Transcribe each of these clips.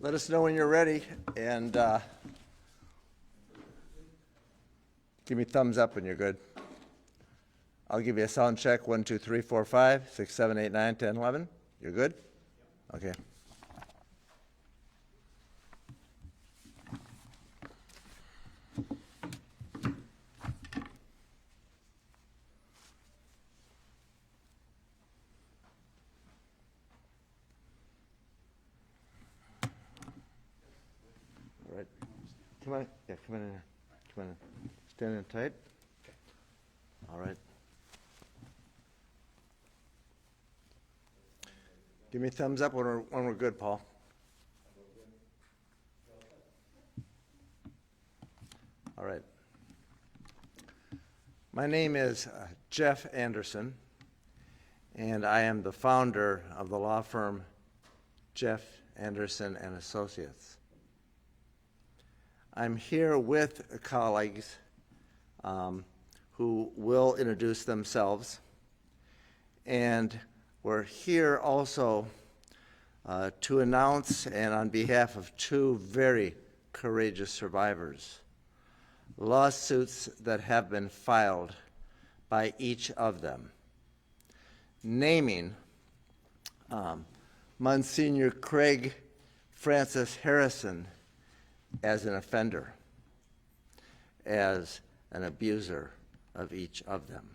let us know when you're ready, and give me thumbs up when you're good. I'll give you a sound check. 1, 2, 3, 4, 5, 6, 7, 8, 9, 10, 11. You're good? Okay. All right. Come on. Yeah, come on in. Come on in. Stand in tight. All right. Give me a thumbs up when we're good, Paul. All right. My name is Jeff Anderson, and I am the founder of the law firm Jeff Anderson and Associates. I'm here with colleagues who will introduce themselves, and we're here also to announce, and on behalf of two very courageous survivors, lawsuits that have been filed by each of them, naming Monsignor Craig Francis Harrison as an offender, as an abuser of each of them.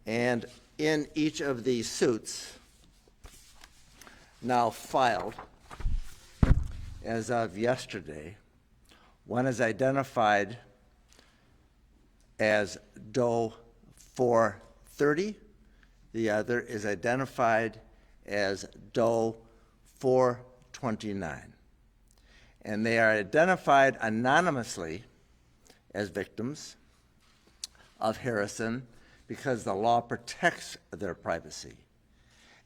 And in each of these suits, now filed as of yesterday, one is identified as Doe 430, the other is identified as Doe 429. And they are identified anonymously as victims of Harrison because the law protects their privacy.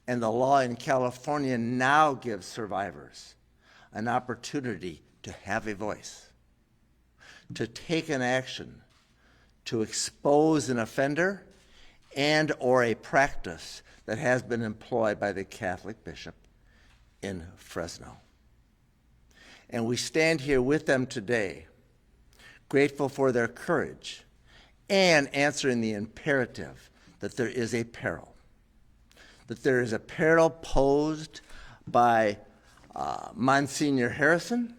And the law in California now gives survivors an opportunity to have a voice, to take an action, to expose an offender and or a practice that has been employed by the Catholic bishop in Fresno. And we stand here with them today, grateful for their courage and answering the imperative that there is a peril, that there is a peril posed by Monsignor Harrison,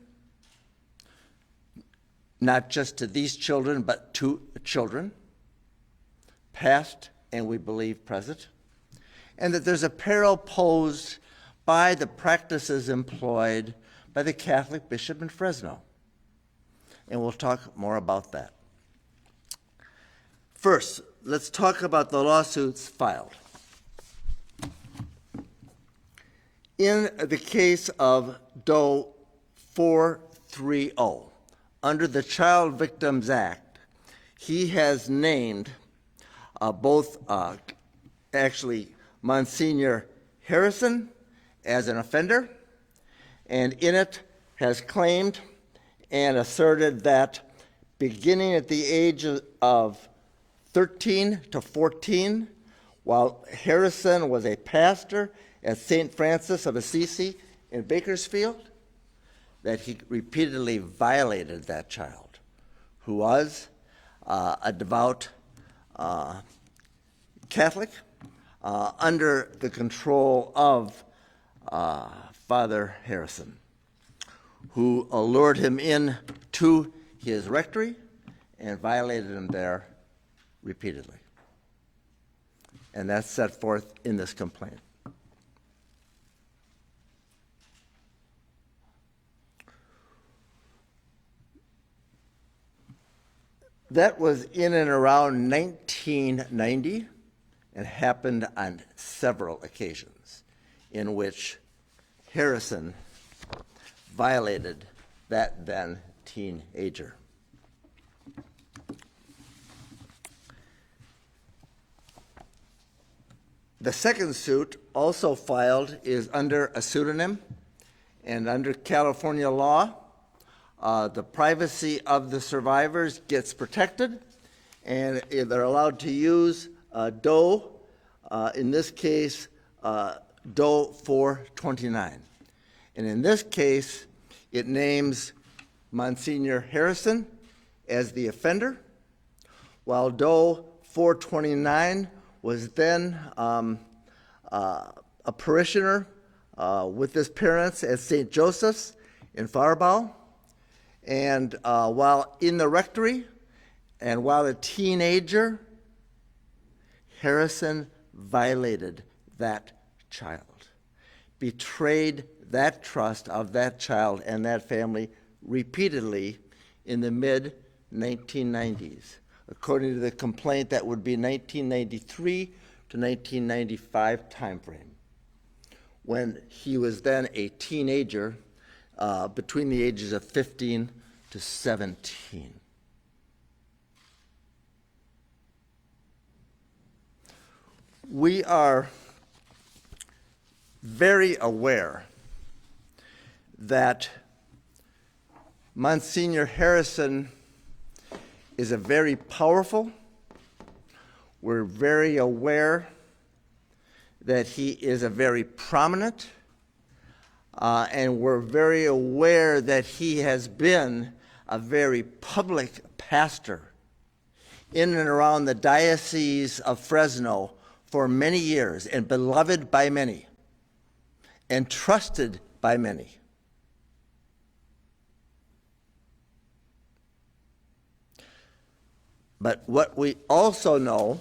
not just to these children, but to children, past and we believe present, and that there's a peril posed by the practices employed by the Catholic bishop in Fresno. And we'll talk more about that. First, let's talk about the lawsuits filed. In the case of Doe 430, under the Child Victims Act, he has named actually Monsignor Harrison as an offender, and in it has claimed and asserted that beginning at the age of 13 to 14, while Harrison was a pastor at St. Francis of Assisi in Bakersfield, that he repeatedly violated that child, who was a devout Catholic under the control of Father Harrison, who allured him in to his rectory and violated him there repeatedly. And that's set forth in this complaint. That was in and around 1990 and happened on several occasions in which Harrison violated that then teenager. The second suit, also filed, is under a pseudonym, and under California law, the privacy of the survivors gets protected, and they're allowed to use Doe, in this case, Doe 429. And in this case, it names Monsignor Harrison as the offender, while Doe 429 was then a parishioner with his parents at St. Joseph's in Faribault. And while in the rectory and while a teenager, Harrison violated that child, betrayed that trust of that child and that family repeatedly in the mid-1990s. According to the complaint, that would be 1993 to 1995 timeframe, when he was then a teenager between the ages of 15 to 17. We are very aware that Monsignor Harrison is a very powerful. We're very aware that he is a very prominent, and we're very aware that he has been a very public pastor in and around the Diocese of Fresno for many years, and beloved by many, and trusted by many. But what we also know,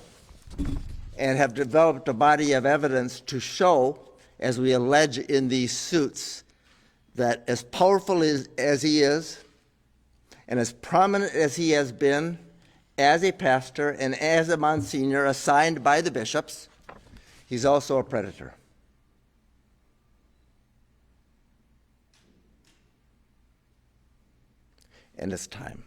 and have developed a body of evidence to show, as we allege in these suits, that as powerful as he is, and as prominent as he has been as a pastor and as a Monsignor assigned by the bishops, he's also a predator. And it's time.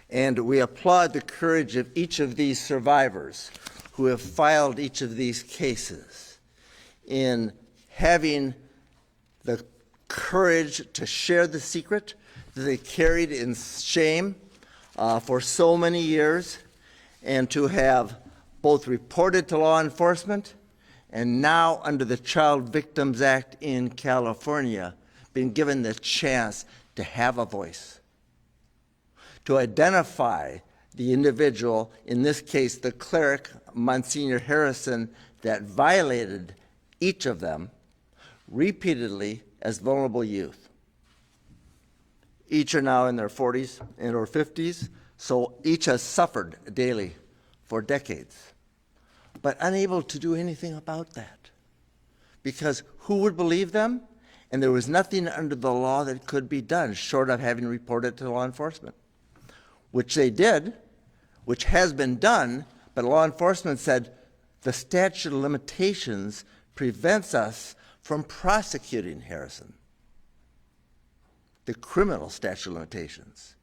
And we applaud the courage of each of these survivors who have filed each of these cases in having the courage to share the secret that they carried in shame for so many years, and to have both reported to law enforcement and now under the Child Victims Act in California been given the chance to have a voice, to identify the individual, in this case the cleric, Monsignor Harrison, that violated each of them repeatedly as vulnerable youth. Each are now in their 40s and or 50s, so each has suffered daily for decades, but unable to do anything about that. Because who would believe them? And there was nothing under the law that could be done short of having reported to law enforcement, which they did, which has been done, but law enforcement said the statute of limitations prevents us from prosecuting Harrison, the criminal statute of limitations.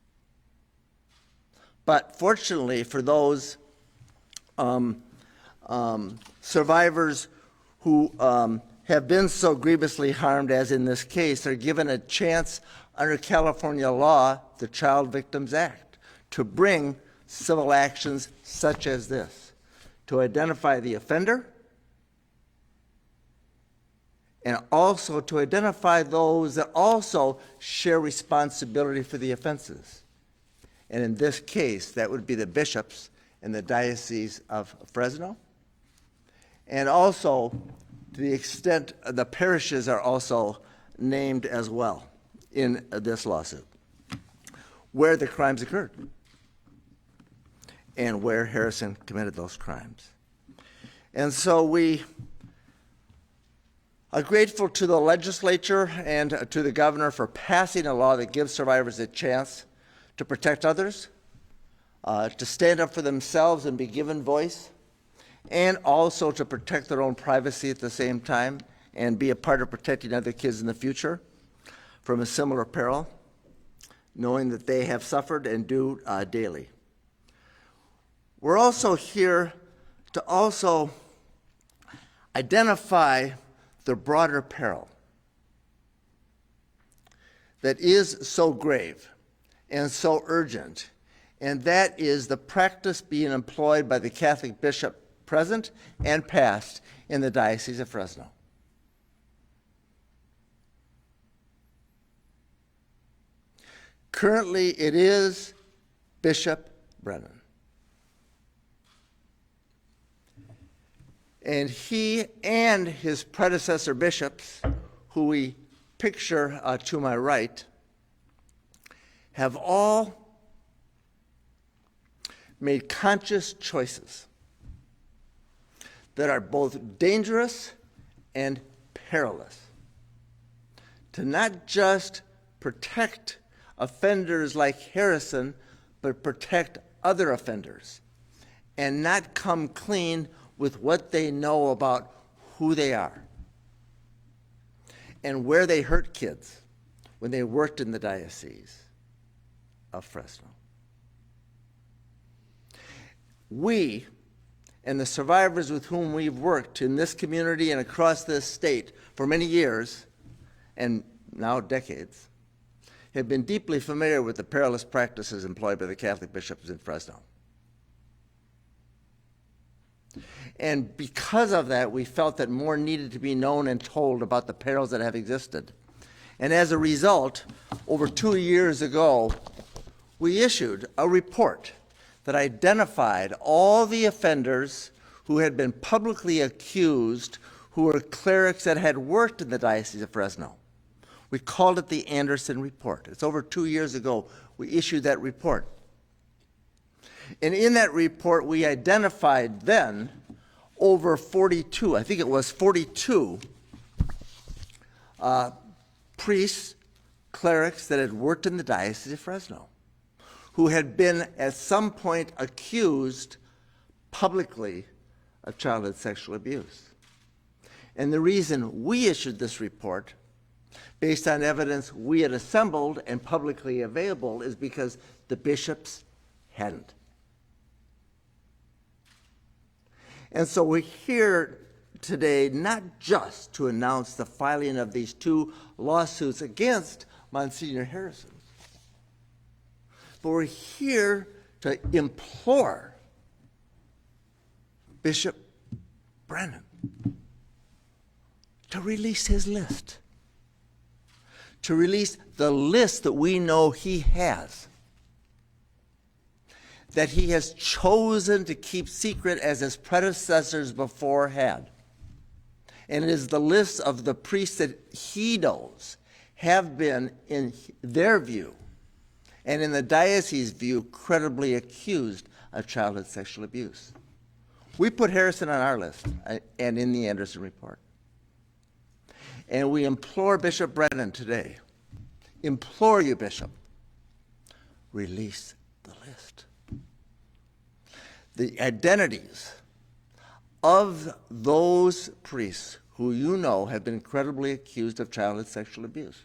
But fortunately for those survivors who have been so grievously harmed as in this case, are given a chance under California law, the Child Victims Act, to bring civil actions such as this, to identify the offender, and also to identify those that also share responsibility for the offenses. And in this case, that would be the bishops in the Diocese of Fresno. And also, to the extent the parishes are also named as well in this lawsuit, where the crimes occurred and where Harrison committed those crimes. And so we are grateful to the legislature and to the governor for passing a law that gives survivors a chance to protect others, to stand up for themselves and be given voice, and also to protect their own privacy at the same time and be a part of protecting other kids in the future from a similar peril, knowing that they have suffered and do daily. We're also here to also identify the broader peril that is so grave and so urgent, and that is the practice being employed by the Catholic bishop present and past in the Diocese of Fresno. Currently, it is Bishop Brennan. And he and his predecessor bishops, who we picture to my right, have all made conscious choices that are both dangerous and perilous to not just protect offenders like Harrison, but protect other offenders and not come clean with what they know about who they are and where they hurt kids when they worked in the Diocese of Fresno. We and the survivors with whom we've worked in this community and across this state for many years, and now decades, have been deeply familiar with the perilous practices employed by the Catholic bishops in Fresno. And because of that, we felt that more needed to be known and told about the perils that have existed. And as a result, over 2 years ago, we issued a report that identified all the offenders who had been publicly accused, who were clerics that had worked in the Diocese of Fresno. We called it the Anderson Report. It's over 2 years ago we issued that report. And in that report, we identified then over 42, I think it was 42 priests, clerics that had worked in the Diocese of Fresno, who had been at some point accused publicly of childhood sexual abuse. And the reason we issued this report, based on evidence we had assembled and publicly available, is because the bishops hadn't. And so we're here today not just to announce the filing of these 2 lawsuits against Monsignor Harrison, but we're here to implore Bishop Brennan to release his list, to release the list that we know he has, that he has chosen to keep secret as his predecessors before had. And it is the list of the priests that he knows have been, in their view, and in the diocese's view, credibly accused of childhood sexual abuse. We put Harrison on our list and in the Anderson Report. And we implore Bishop Brennan today, implore you, Bishop, release the list. The identities of those priests who you know have been credibly accused of childhood sexual abuse.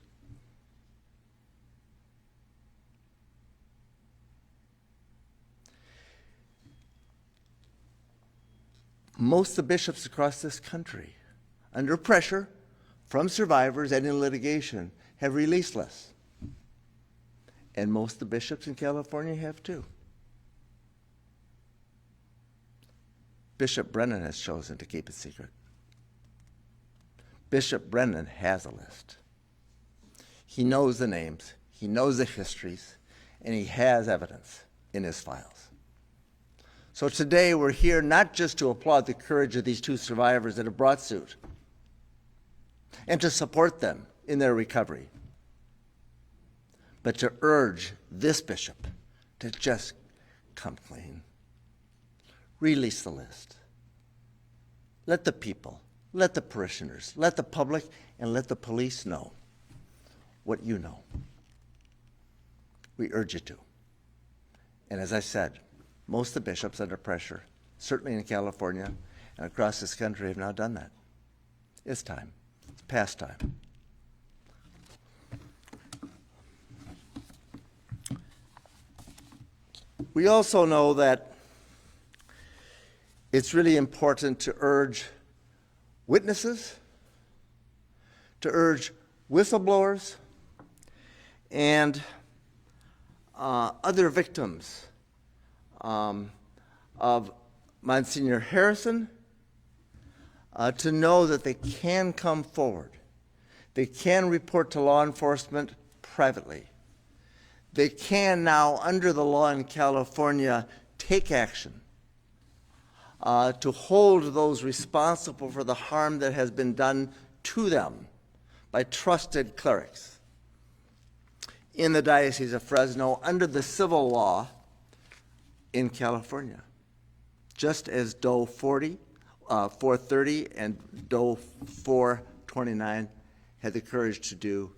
Most of the bishops across this country, under pressure from survivors and in litigation, have released lists. And most of the bishops in California have too. Bishop Brennan has chosen to keep it secret. Bishop Brennan has a list. He knows the names, he knows the histories, and he has evidence in his files. So today we're here not just to applaud the courage of these 2 survivors that have brought suit and to support them in their recovery, but to urge this bishop to just come clean. Release the list. Let the people, let the parishioners, let the public, and let the police know what you know. We urge you to. And as I said, most of the bishops under pressure, certainly in California and across this country, have now done that. It's time. It's past time. We also know that it's really important to urge witnesses, to urge whistleblowers, and other victims of Monsignor Harrison to know that they can come forward. They can report to law enforcement privately. they can now, under the law in California, take action to hold those responsible for the harm that has been done to them by trusted clerics in the Diocese of Fresno under the civil law in California, just as Doe 430 and Doe 429 had the courage to do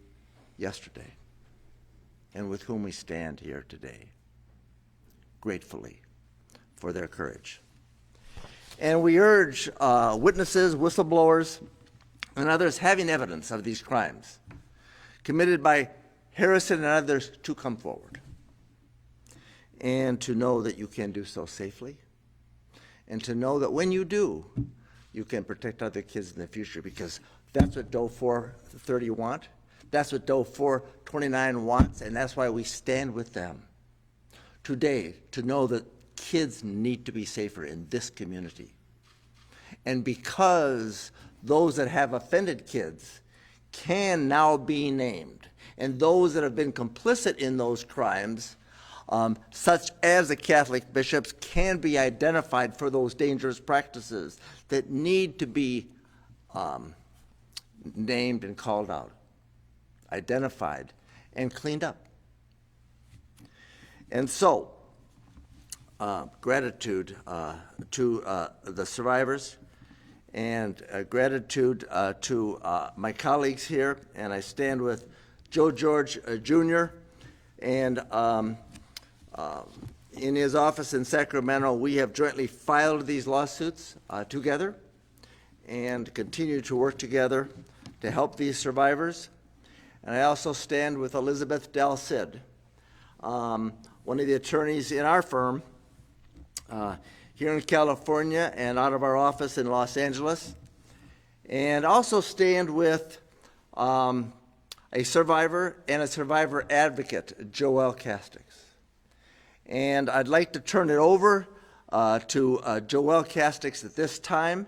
yesterday, and with whom we stand here today, gratefully for their courage. And we urge witnesses, whistleblowers, and others having evidence of these crimes committed by Harrison and others to come forward and to know that you can do so safely, and to know that when you do, you can protect other kids in the future, because that's what Doe 430 want. That's what Doe 429 wants, and that's why we stand with them today, to know that kids need to be safer in this community. And because those that have offended kids can now be named, and those that have been complicit in those crimes, such as the Catholic bishops, can be identified for those dangerous practices that need to be named and called out, identified, and cleaned up. And so, gratitude to the survivors, and gratitude to my colleagues here, and I stand with Joe George Jr., and in his office in Sacramento, we have jointly filed these lawsuits together and continue to work together to help these survivors. And I also stand with Elizabeth Del Cid, one of the attorneys in our firm here in California and out of our office in Los Angeles, and also stand with a survivor and a survivor advocate, Joelle Castix. And I'd like to turn it over to Joelle Castix at this time,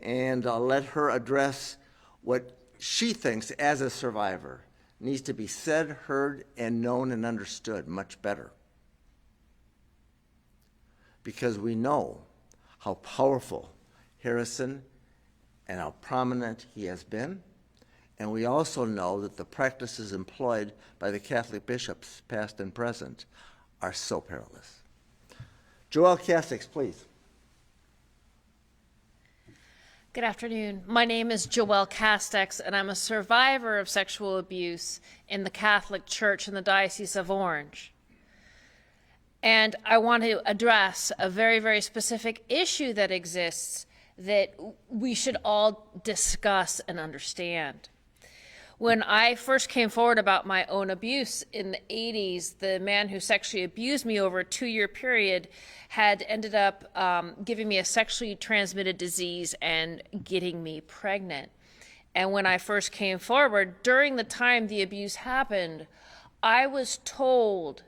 and let her address what she thinks as a survivor needs to be said, heard, and known and understood much better. Because we know how powerful Harrison and how prominent he has been, and we also know that the practices employed by the Catholic bishops, past and present, are so perilous. Joelle Castix, please. Good afternoon. My name is Joelle Castix, and I'm a survivor of sexual abuse in the Catholic Church in the Diocese of Orange. And I want to address a very, very specific issue that exists that we should all discuss and understand. When I first came forward about my own abuse in the 80s, the man who sexually abused me over a 2-year period had ended up giving me a sexually transmitted disease and getting me pregnant. And when I first came forward, during the time the abuse happened, I was told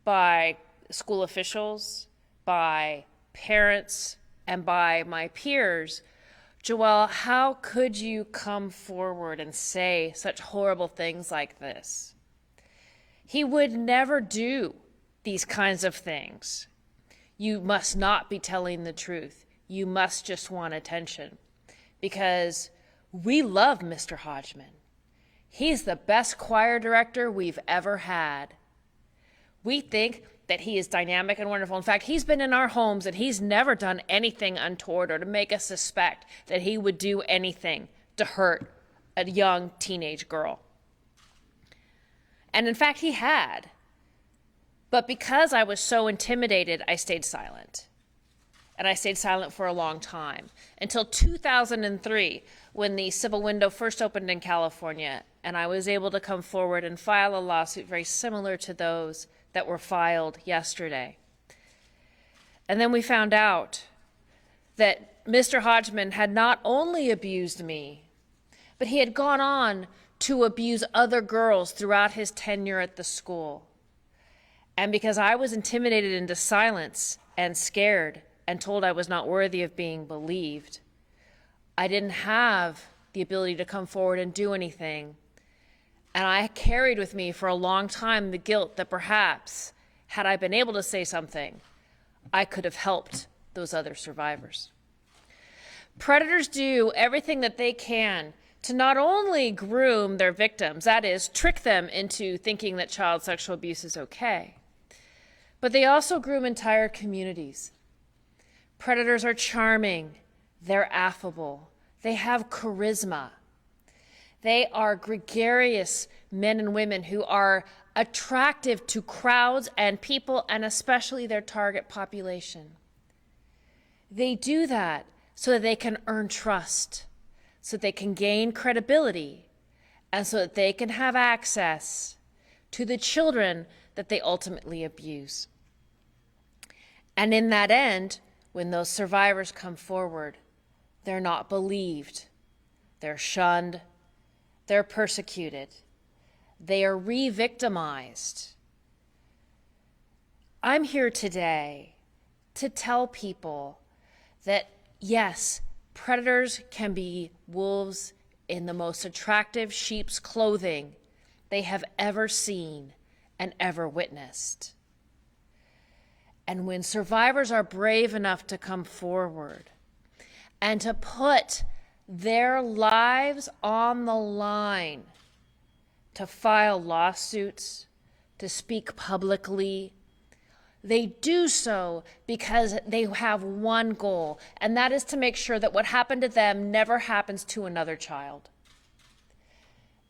by school officials, by parents, and by my peers, Joelle, how could you come forward and say such horrible things like this? He would never do these kinds of things. You must not be telling the truth. You must just want attention. Because we love Mr. Hodgman. He's the best choir director we've ever had. We think that he is dynamic and wonderful. In fact, he's been in our homes and he's never done anything untoward or to make us suspect that he would do anything to hurt a young teenage girl. And in fact, he had. But because I was so intimidated, I stayed silent. And I stayed silent for a long time, until 2003, when the civil window first opened in California, and I was able to come forward and file a lawsuit very similar to those that were filed yesterday. And then we found out that Mr. Hodgman had not only abused me, but he had gone on to abuse other girls throughout his tenure at the school. And because I was intimidated into silence and scared and told I was not worthy of being believed, I didn't have the ability to come forward and do anything. And I carried with me for a long time the guilt that perhaps, had I been able to say something, I could have helped those other survivors. Predators do everything that they can to not only groom their victims, that is, trick them into thinking that child sexual abuse is okay, but they also groom entire communities. Predators are charming, they're affable, they have charisma. They are gregarious men and women who are attractive to crowds and people, and especially their target population. They do that so that they can earn trust, so that they can gain credibility, and so that they can have access to the children that they ultimately abuse. And in that end, when those survivors come forward, they're not believed, they're shunned, they're persecuted, they are re-victimized. I'm here today to tell people that yes, predators can be wolves in the most attractive sheep's clothing they have ever seen and ever witnessed. And when survivors are brave enough to come forward and to put their lives on the line, to file lawsuits, to speak publicly, they do so because they have one goal, and that is to make sure that what happened to them never happens to another child.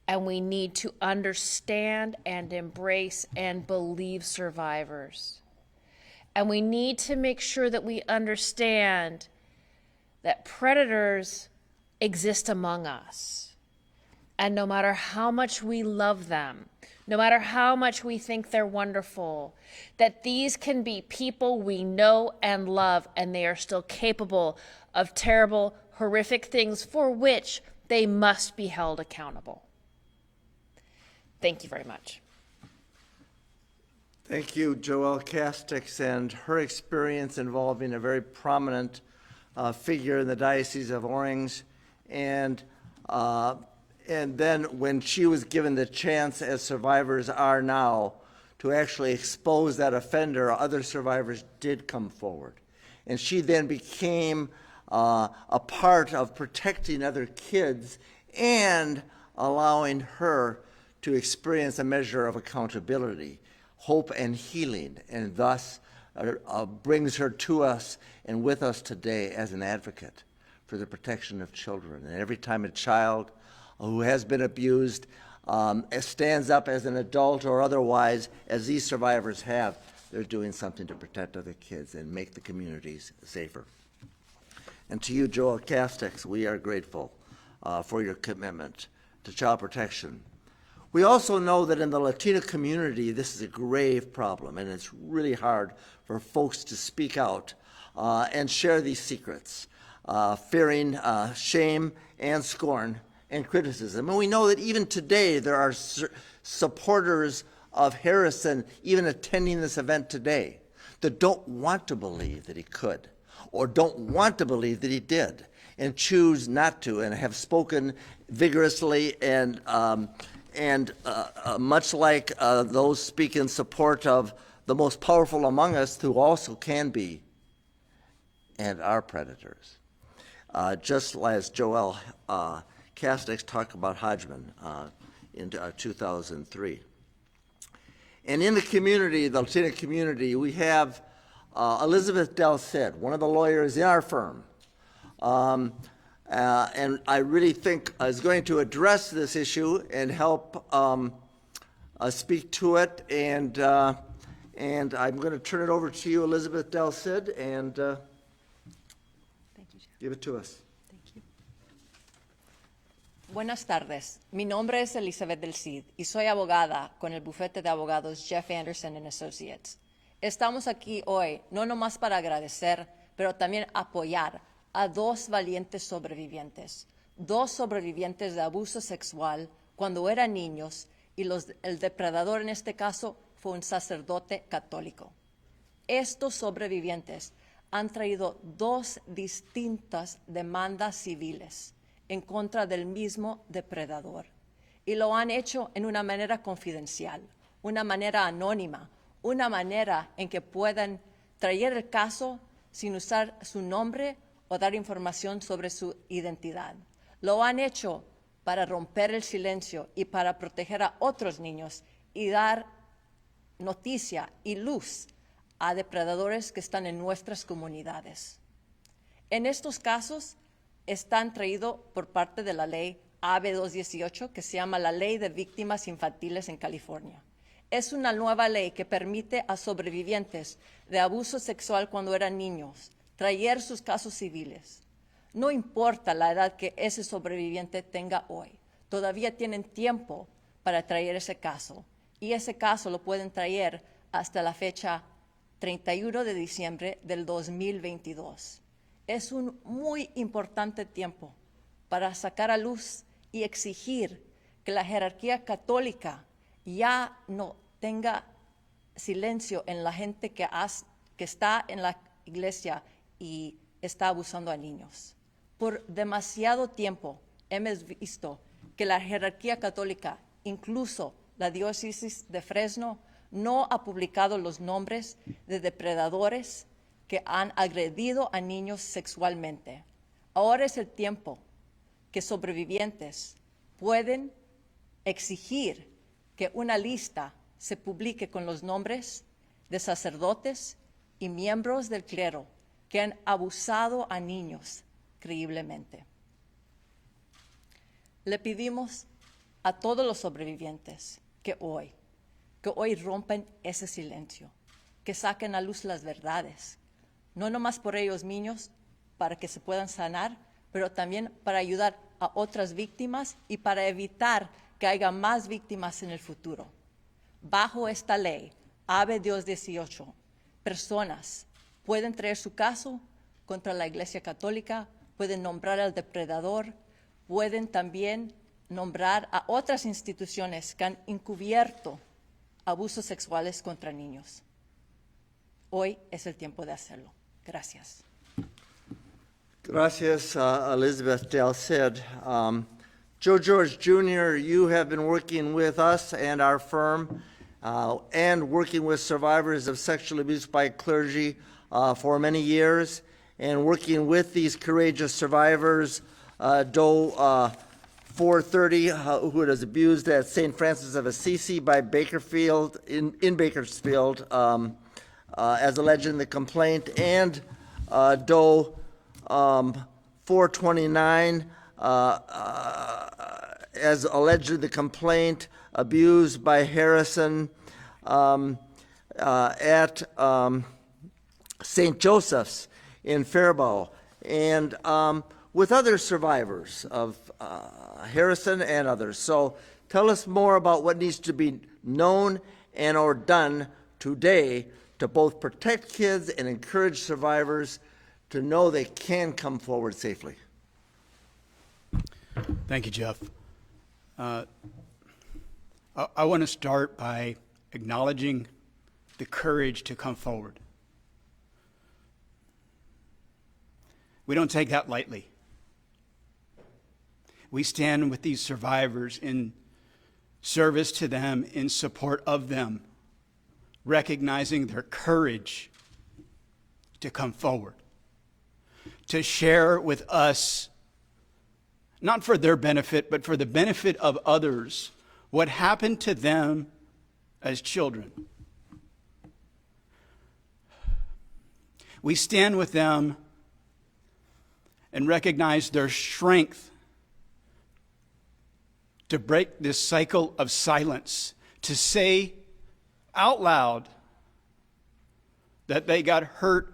And we need to understand and embrace and believe survivors. And we need to make sure that we understand that predators exist among us. And no matter how much we love them, no matter how much we think they're wonderful, that these can be people we know and love, and they are still capable of terrible, horrific things for which they must be held accountable. Thank you very much. Thank you, Joelle Castex, and her experience involving a very prominent figure in the Diocese of Orange, and then when she was given the chance, as survivors are now, to actually expose that offender, other survivors did come forward. And she then became a part of protecting other kids and allowing her to experience a measure of accountability, hope, and healing, and thus brings her to us and with us today as an advocate for the protection of children. And every time a child who has been abused stands up as an adult or otherwise, as these survivors have, they're doing something to protect other kids and make the communities safer. And to you, Joelle Castex, we are grateful for your commitment to child protection. We also know that in the Latino community, this is a grave problem, and it's really hard for folks to speak out and share these secrets, fearing shame and scorn and criticism. And we know that even today there are supporters of Harrison even attending this event today that don't want to believe that he could, or don't want to believe that he did, and choose not to, and have spoken vigorously and much like those speak in support of the most powerful among us, who also can be and are predators. Just as Joelle Castex talked about Hodgman in 2003. And in the community, the Latino community, we have Elizabeth Del Cid, one of the lawyers in our firm. And I really think is going to address this issue and help speak to it. And I'm going to turn it over to you, Elizabeth Del Cid, and Thank you, Jeff. give it to us. Thank you. Buenas tardes. Mi nombre es Elizabeth Del Cid y soy abogada con el bufete de abogados Jeff Anderson and Associates. Estamos aquí hoy no nomás para agradecer, pero también apoyar a dos valientes sobrevivientes de abuso sexual cuando eran niños, y el depredador en este caso fue un sacerdote católico. Estos sobrevivientes han traído dos distintas demandas civiles en contra del mismo depredador, y lo han hecho en una manera confidencial, una manera anónima, una manera en que puedan traer el caso sin usar su nombre o dar información sobre su identidad. Lo han hecho para romper el silencio y para proteger a otros niños y dar noticia y luz a depredadores que están en nuestras comunidades. En estos casos están traídos por parte de la ley AB 218, que se llama la Ley de Víctimas Infantiles en California. Es una nueva ley que permite a sobrevivientes de abuso sexual cuando eran niños traer sus casos civiles. No importa la edad que ese sobreviviente tenga hoy, todavía tienen tiempo para traer ese caso. Y ese caso lo pueden traer hasta la fecha 31 de diciembre del 2022. Es un muy importante tiempo para sacar a luz y exigir que la jerarquía católica ya no tenga silencio en la gente que está en la iglesia y está abusando a niños. Por demasiado tiempo hemos visto que la jerarquía católica, incluso la diócesis de Fresno, no ha publicado los nombres de depredadores que han agredido a niños sexualmente. Ahora es el tiempo que sobrevivientes pueden exigir que una lista se publique con los nombres de sacerdotes y miembros del clero que han abusado a niños creíblemente. Le pedimos a todos los sobrevivientes que hoy rompan ese silencio, que saquen a luz las verdades, no nomás por ellos niños, para que se puedan sanar, pero también para ayudar a otras víctimas y para evitar que haya más víctimas en el futuro. Bajo esta ley, AB 218, personas pueden traer su caso contra la Iglesia Católica, pueden nombrar al depredador, pueden también nombrar a otras instituciones que han encubierto abusos sexuales contra niños. Hoy es el tiempo de hacerlo. Gracias. Gracias, Elizabeth Del Cid. Joe George Jr., you have been working with us and our firm and working with survivors of sexual abuse by clergy for many years, and working with these courageous survivors. Doe 430, who was abused at St. Francis of Assisi by Bakersfield, in Bakersfield, as alleged in the complaint, and Doe 429, as alleged in the complaint, abused by Harrison at St. Joseph's in Faribault, and with other survivors of Harrison and others. So tell us more about what needs to be known and or done today to both protect kids and encourage survivors to know they can come forward safely. Thank you, Jeff. I want to start by acknowledging the courage to come forward. We don't take that lightly. We stand with these survivors in service to them, in support of them, recognizing their courage to come forward, to share with us, not for their benefit, but for the benefit of others, what happened to them as children. We stand with them and recognize their strength to break this cycle of silence, to say out loud that they got hurt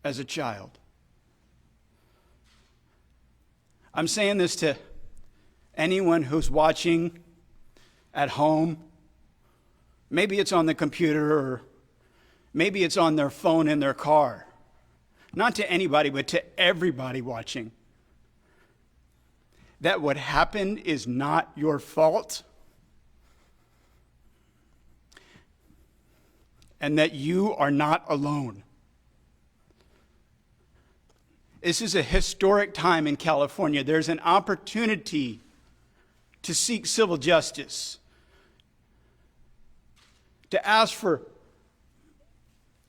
as a child. I'm saying this to anyone who's watching at home. Maybe it's on the computer, or maybe it's on their phone in their car. Not to anybody, but to everybody watching. That what happened is not your fault, and that you are not alone. This is a historic time in California. There's an opportunity to seek civil justice, to ask for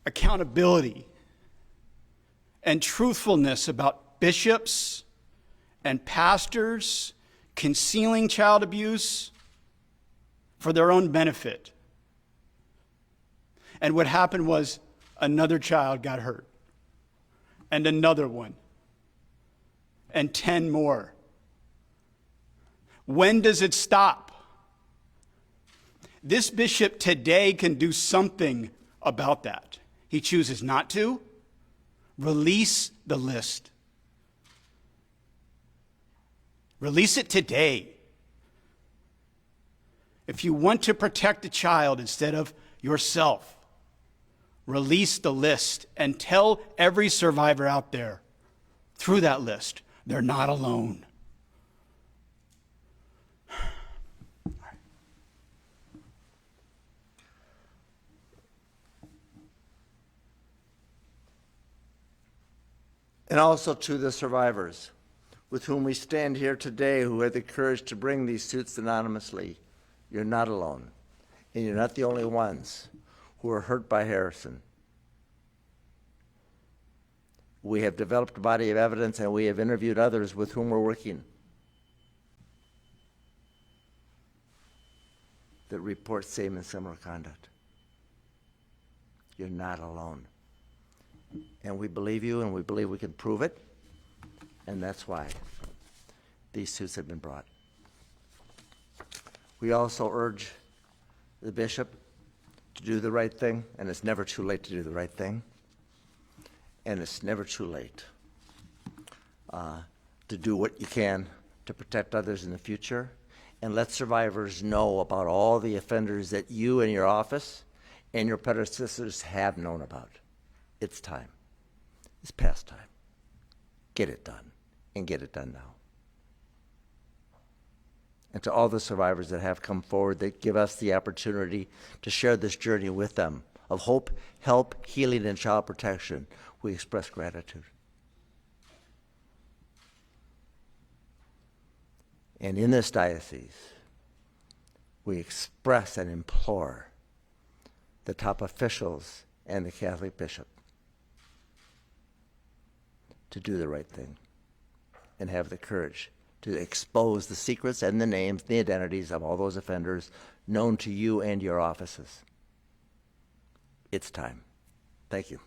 accountability and truthfulness about bishops and pastors concealing child abuse for their own benefit. And what happened was another child got hurt, and another one, and 10 more. When does it stop? This bishop today can do something about that. He chooses not to. Release the list. Release it today. If you want to protect a child instead of yourself, release the list and tell every survivor out there through that list, they're not alone. And also to the survivors with whom we stand here today who had the courage to bring these suits anonymously. You're not alone. And you're not the only ones who were hurt by Harrison. We have developed a body of evidence and we have interviewed others with whom we're working that report same and similar conduct. You're not alone. And we believe you, and we believe we can prove it, and that's why these suits have been brought. We also urge the bishop to do the right thing, and it's never too late to do the right thing, and it's never too late to do what you can to protect others in the future, and let survivors know about all the offenders that you and your office and your predecessors have known about. It's time. It's past time. Get it done, and get it done now. And to all the survivors that have come forward that give us the opportunity to share this journey with them of hope, help, healing, and child protection, we express gratitude. And in this diocese, we express and implore the top officials and the Catholic bishop to do the right thing and have the courage to expose the secrets and the names, the identities of all those offenders known to you and your offices. It's time. Thank you.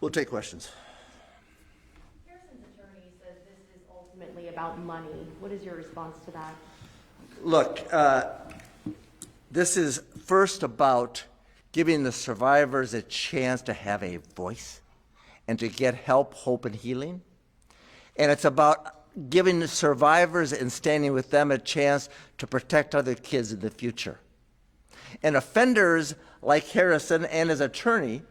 We'll take questions. Harrison's attorney says this is ultimately about money. What is your response to that? Look, this is first about giving the survivors a chance to have a voice and to get help, hope, and healing. And it's about giving the survivors and standing with them a chance to protect other kids in the future. And offenders like Harrison and his attorney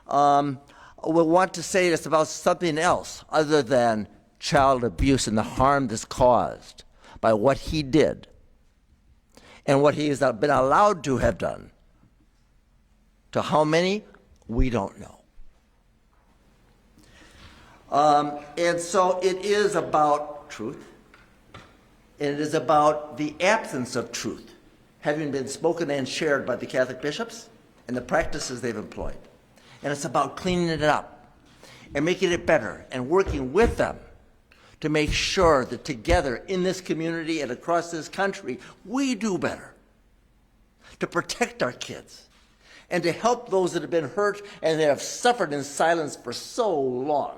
will want to say it's about something else other than child abuse and the harm that's caused by what he did and what he has been allowed to have done. To how many, we don't know. And so it is about truth, and it is about the absence of truth having been spoken and shared by the Catholic bishops and the practices they've employed. And it's about cleaning it up and making it better and working with them to make sure that together in this community and across this country, we do better to protect our kids and to help those that have been hurt and that have suffered in silence for so long,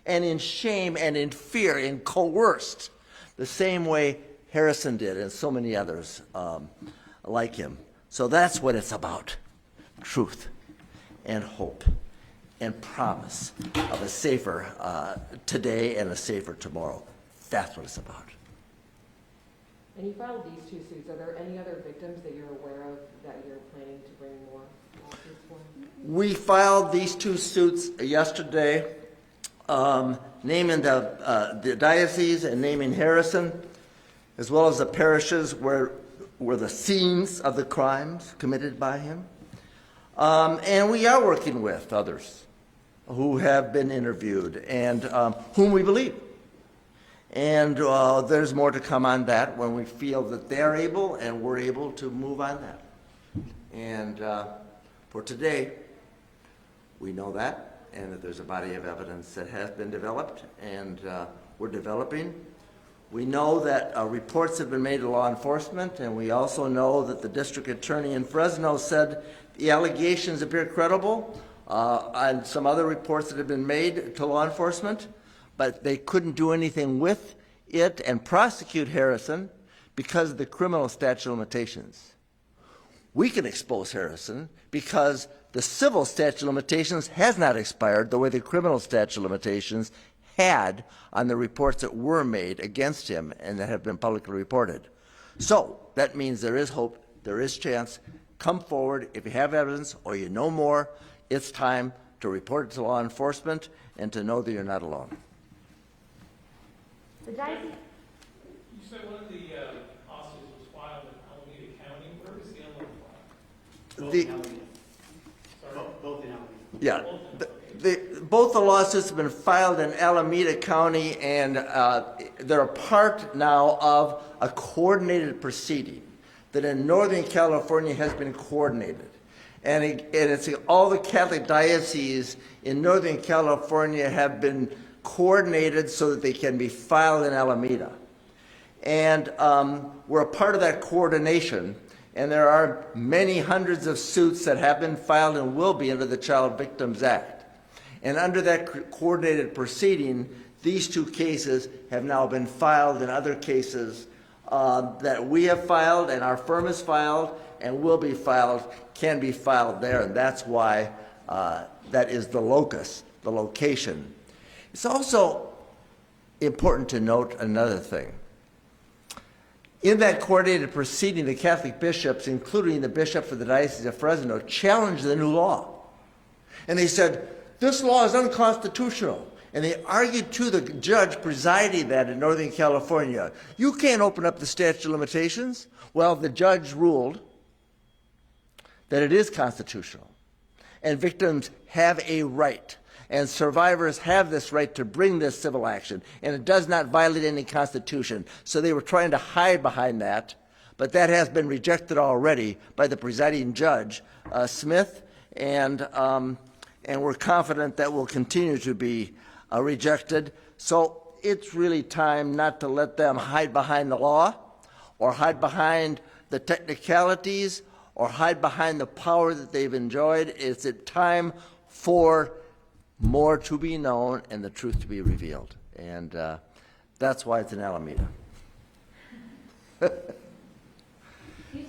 and in shame and in fear and coerced, the same way Harrison did and so many others like him. So that's what it's about, truth and hope and promise of a safer today and a safer tomorrow. That's what it's about. And you filed these two suits. Are there any other victims that you're aware of that you're planning to bring more lawsuits for? We filed these two suits yesterday, naming the diocese and naming Harrison, as well as the parishes where were the scenes of the crimes committed by him. And we are working with others who have been interviewed and whom we believe. And there's more to come on that when we feel that they're able and we're able to move on that. And for today, we know that, and that there's a body of evidence that has been developed, and we're developing. We know that reports have been made to law enforcement, and we also know that the district attorney in Fresno said the allegations appear credible on some other reports that have been made to law enforcement, but they couldn't do anything with it and prosecute Harrison because of the criminal statute of limitations. We can expose Harrison because the civil statute of limitations has not expired the way the criminal statute of limitations had on the reports that were made against him and that have been publicly reported. So that means there is hope, there is chance. Come forward if you have evidence or you know more. It's time to report it to law enforcement and to know that you're not alone. The diocese, You said one of the lawsuits was filed in Alameda County. Where was the other one filed? Both in Alameda. Yeah, both the lawsuits have been filed in Alameda County, and they're a part now of a coordinated proceeding that in Northern California has been coordinated. And it's all the Catholic dioceses in Northern California have been coordinated so that they can be filed in Alameda. And we're a part of that coordination. And there are many hundreds of suits that have been filed and will be under the Child Victims Act. And under that coordinated proceeding, these two cases have now been filed, and other cases that we have filed and our firm has filed and will be filed can be filed there. And that's why that is the locus, the location. It's also important to note another thing. In that coordinated proceeding, the Catholic bishops, including the bishop for the Diocese of Fresno, challenged the new law. And they said, this law is unconstitutional. And they argued to the judge presiding that in Northern California, you can't open up the statute of limitations. Well, the judge ruled that it is constitutional. And victims have a right. And survivors have this right to bring this civil action, and it does not violate any constitution. So they were trying to hide behind that, but that has been rejected already by the presiding judge, Smith, and we're confident that will continue to be rejected. So it's really time not to let them hide behind the law, or hide behind the technicalities, or hide behind the power that they've enjoyed. It's a time for more to be known and the truth to be revealed. And that's why it's in Alameda. you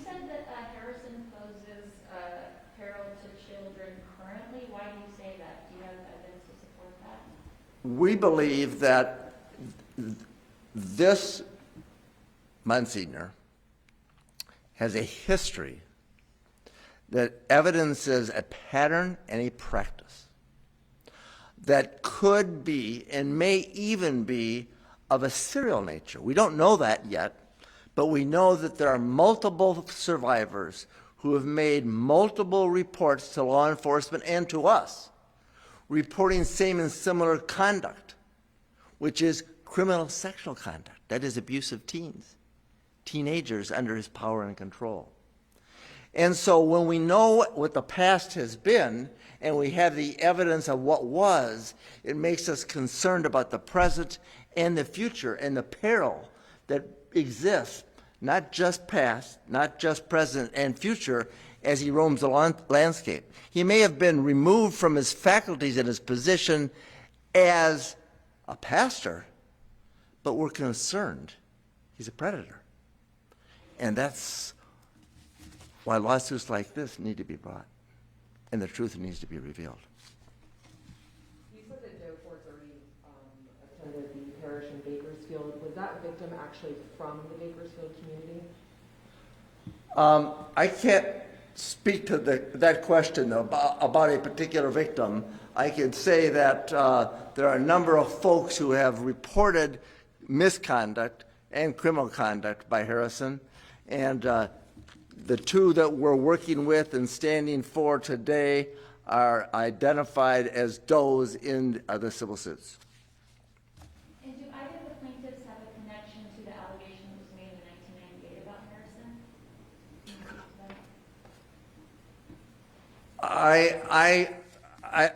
said that Harrison poses peril to children currently. Why do you say that? Do you have evidence to support that? We believe that this Monsignor has a history that evidences a pattern and a practice that could be and may even be of a serial nature. We don't know that yet, but we know that there are multiple survivors who have made multiple reports to law enforcement and to us, reporting same and similar conduct, which is criminal sexual conduct, that is abuse of teens, teenagers under his power and control. And so when we know what the past has been, and we have the evidence of what was, it makes us concerned about the present and the future and the peril that exists, not just past, not just present and future, as he roams the landscape. He may have been removed from his faculties and his position as a pastor, but we're concerned he's a predator. And that's why lawsuits like this need to be brought, and the truth needs to be revealed. You said that Joe Ford's already attended the parish in Bakersfield. Was that victim actually from the Bakersfield community? I can't speak to that question about a particular victim. I can say that there are a number of folks who have reported misconduct and criminal conduct by Harrison, and the two that we're working with and standing for today are identified as does in the civil suits. And do either of the plaintiffs have I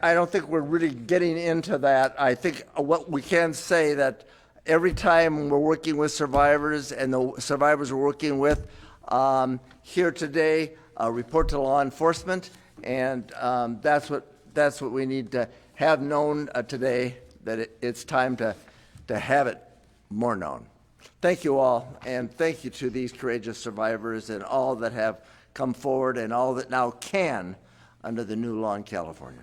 don't think we're really getting into that. I think what we can say that every time we're working with survivors and the survivors we're working with here today, report to law enforcement, and that's what we need to have known today, that it's time to have it more known. Thank you all, and thank you to these courageous survivors and all that have come forward and all that now can under the new law in California.